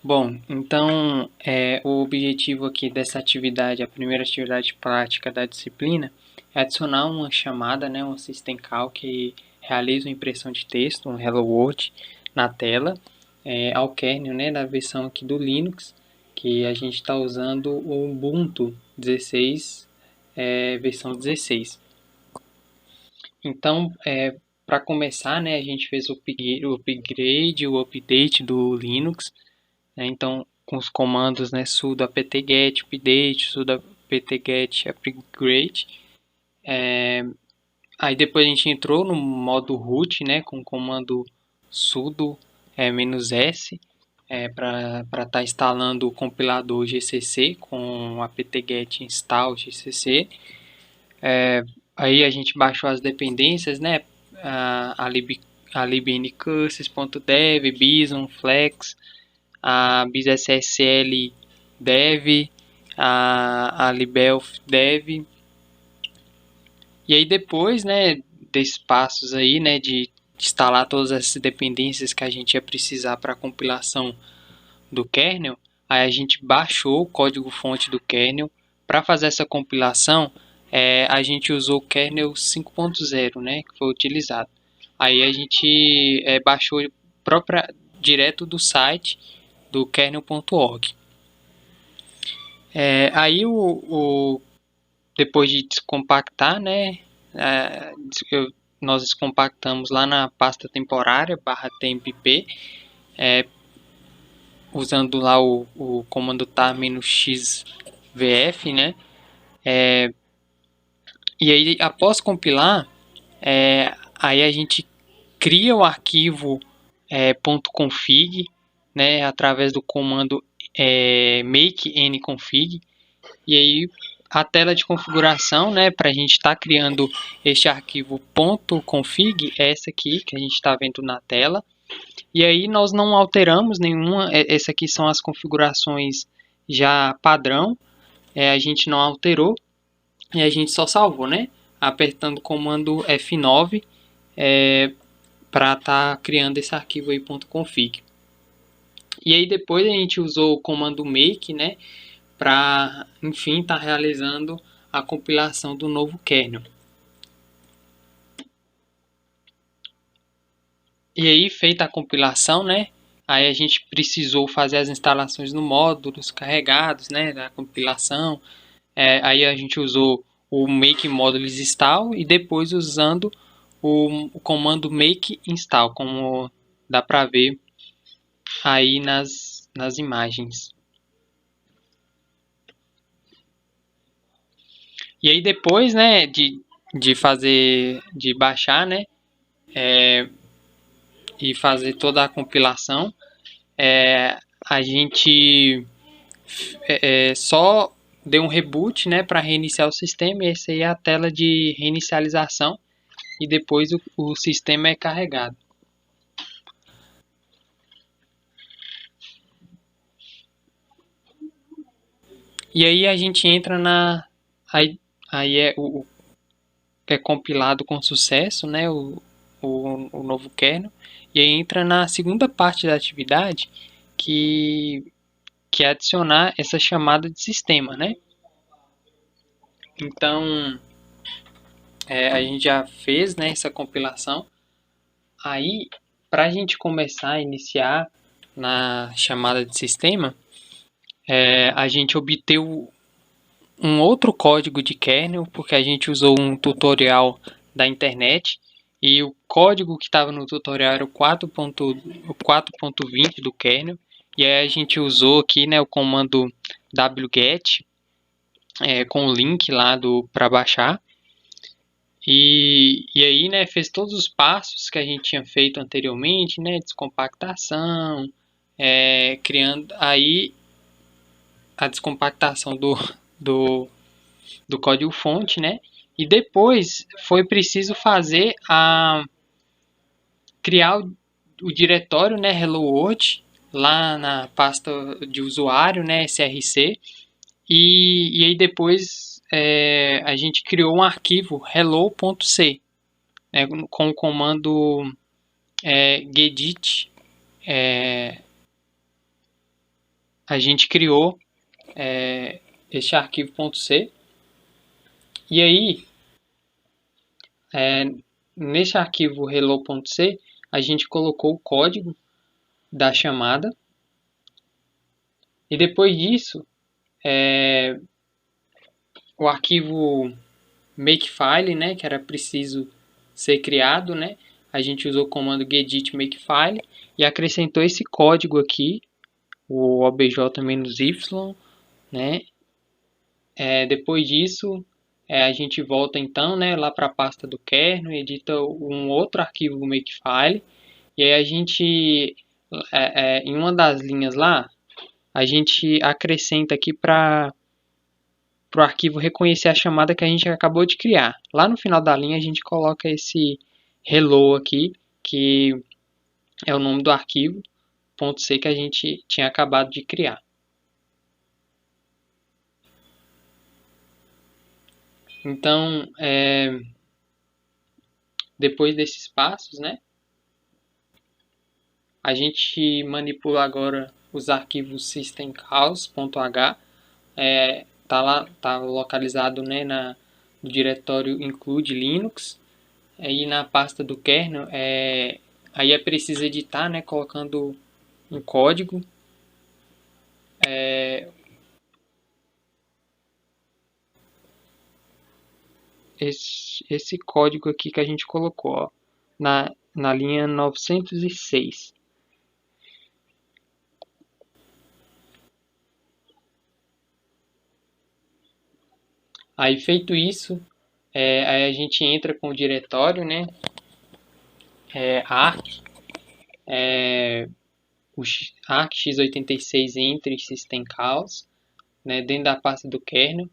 Bom, então o objetivo aqui dessa atividade, a primeira atividade prática da disciplina, é adicionar uma chamada, né, um System Call que realiza uma impressão de texto, um Hello World, na tela, ao kernel, né, da versão aqui do Linux, que a gente está usando o Ubuntu 16, versão 16. Então, para começar, né, a gente fez o upgrade, o update do Linux, né? Então, com os comandos, né, sudo apt-get update, sudo apt-get upgrade. Aí depois a gente entrou no modo root, né, com o comando sudo -s para estar instalando o compilador GCC com apt-get install GCC. Aí a gente baixou as dependências, né, a libncurses.dev, bison, flex, a BizSSL Dev, a Libelf Dev. E aí depois, né, desses passos aí, né, de instalar todas essas dependências que a gente ia precisar para a compilação do kernel, aí a gente baixou o código-fonte do kernel. Para fazer essa compilação, a gente usou o kernel 5.0, né, que foi utilizado. Aí a gente baixou direto do site do kernel.org. Aí depois de descompactar, né, nós descompactamos lá na pasta temporária /tmpp, usando lá o comando tar-xvf, né, e aí após compilar, aí a gente cria o arquivo .config, né, através do comando make nconfig. E aí a tela de configuração, né, para a gente estar criando este arquivo .config é essa aqui que a gente está vendo na tela. E aí nós não alteramos nenhuma, essa aqui são as configurações já padrão, a gente não alterou e a gente só salvou, né, apertando o comando F9 para estar criando esse arquivo aí .config. E aí depois a gente usou o comando make, né, para, enfim, estar realizando a compilação do novo kernel. E aí, feita a compilação, né, aí a gente precisou fazer as instalações no módulos carregados, né, da compilação. Aí a gente usou o make modules install e depois usando o comando make install, como dá para ver aí nas imagens. E aí depois, né, de baixar, né, e fazer toda a compilação, a gente só deu um reboot, né, para reiniciar o sistema. E essa aí é a tela de reinicialização e depois o sistema é carregado. E aí a gente entra aí é compilado com sucesso, né, o novo kernel, e aí entra na segunda parte da atividade, que é adicionar essa chamada de sistema, né? Então, a gente já fez, né, essa compilação. Aí, para a gente começar a iniciar na chamada de sistema, a gente obteve um outro código de kernel, porque a gente usou um tutorial da internet, e o código que estava no tutorial era o 4.20 do kernel, e aí a gente usou aqui, né, o comando wget, com o link lá para baixar, e aí, né, fez todos os passos que a gente tinha feito anteriormente, né, descompactação, criando aí a descompactação do código-fonte, né? E depois foi preciso fazer criar o diretório, né, Hello World, lá na pasta de usuário, né, src, e aí depois a gente criou um arquivo hello.c, né, com o comando gedit a gente criou este arquivo .c, e aí nesse arquivo hello.c a gente colocou o código da chamada, e depois disso o arquivo makefile, né, que era preciso ser criado, né, a gente usou o comando gedit makefile e acrescentou esse código aqui, o obj-y, né. Depois disso a gente volta então, né, lá para a pasta do kernel, edita um outro arquivo makefile, e aí a gente em uma das linhas lá a gente acrescenta aqui para o arquivo reconhecer a chamada que a gente acabou de criar. Lá no final da linha a gente coloca esse hello aqui, que é o nome do arquivo .c que a gente tinha acabado de criar. Então, depois desses passos, né, a gente manipula agora os arquivos systemcalls.h, tá localizado, né, no diretório include Linux, aí na pasta do kernel, aí é preciso editar, né, colocando um código, esse código aqui que a gente colocou, ó, na linha 906. Aí feito isso, aí a gente entra com o diretório, né, arc, o arc x86 entre systemcalls, né, dentro da pasta do kernel,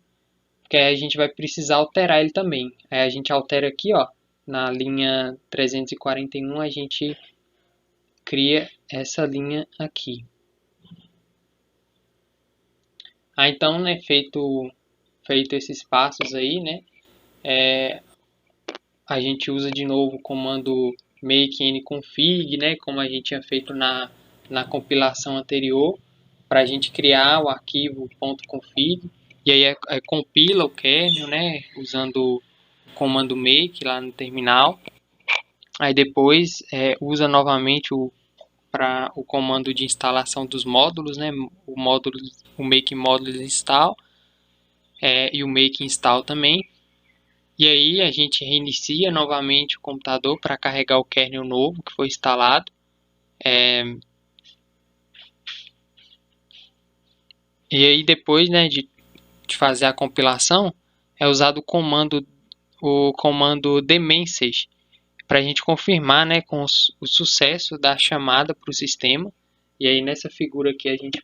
que aí a gente vai precisar alterar ele também. Aí a gente altera aqui, ó, na linha 341 a gente cria essa linha aqui. Então, né, feito esses passos aí, né, a gente usa de novo o comando make nconfig, né, como a gente tinha feito na compilação anterior, para a gente criar o arquivo .config, e aí compila o kernel, né, usando o comando make lá no terminal. Aí depois usa novamente o comando de instalação dos módulos, né, o make modules install, e o make install também. E aí a gente reinicia novamente o computador para carregar o kernel novo que foi instalado. E aí depois, né, de fazer a compilação, é usado o comando themessage, para a gente confirmar, né, com o sucesso da chamada para o sistema. E aí nessa figura aqui a gente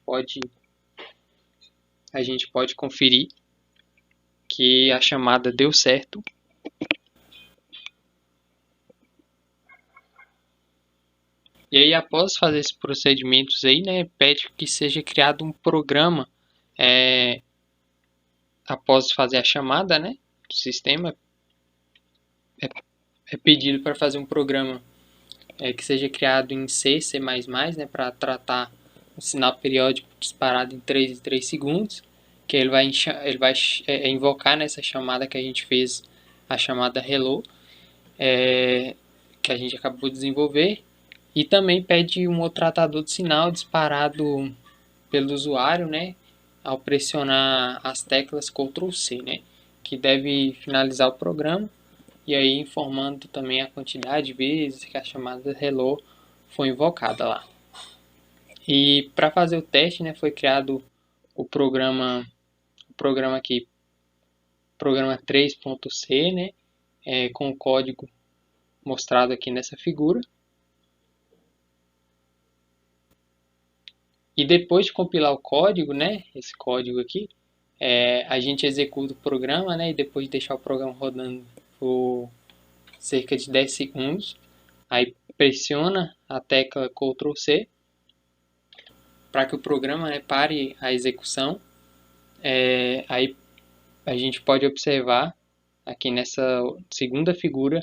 pode conferir que a chamada deu certo. E aí após fazer esses procedimentos aí, né, pede que seja criado um programa após fazer a chamada, né, do sistema. É pedido para fazer um programa que seja criado em C, C++, né, para tratar o sinal periódico disparado em 3 em 3 segundos, que ele vai invocar nessa chamada que a gente fez, a chamada hello, que a gente acabou de desenvolver, e também pede um outro tratador de sinal disparado pelo usuário, né, ao pressionar as teclas Ctrl+C, né, que deve finalizar o programa, e aí informando também a quantidade de vezes que a chamada hello foi invocada lá. E para fazer o teste, né, foi criado o programa aqui, programa 3.c, né, com o código mostrado aqui nessa figura. E depois de compilar o código, né, esse código aqui, a gente executa o programa, né, e depois de deixar o programa rodando por cerca de 10 segundos, aí pressiona a tecla Ctrl+C para que o programa, né, pare a execução. Aí a gente pode observar aqui nessa segunda figura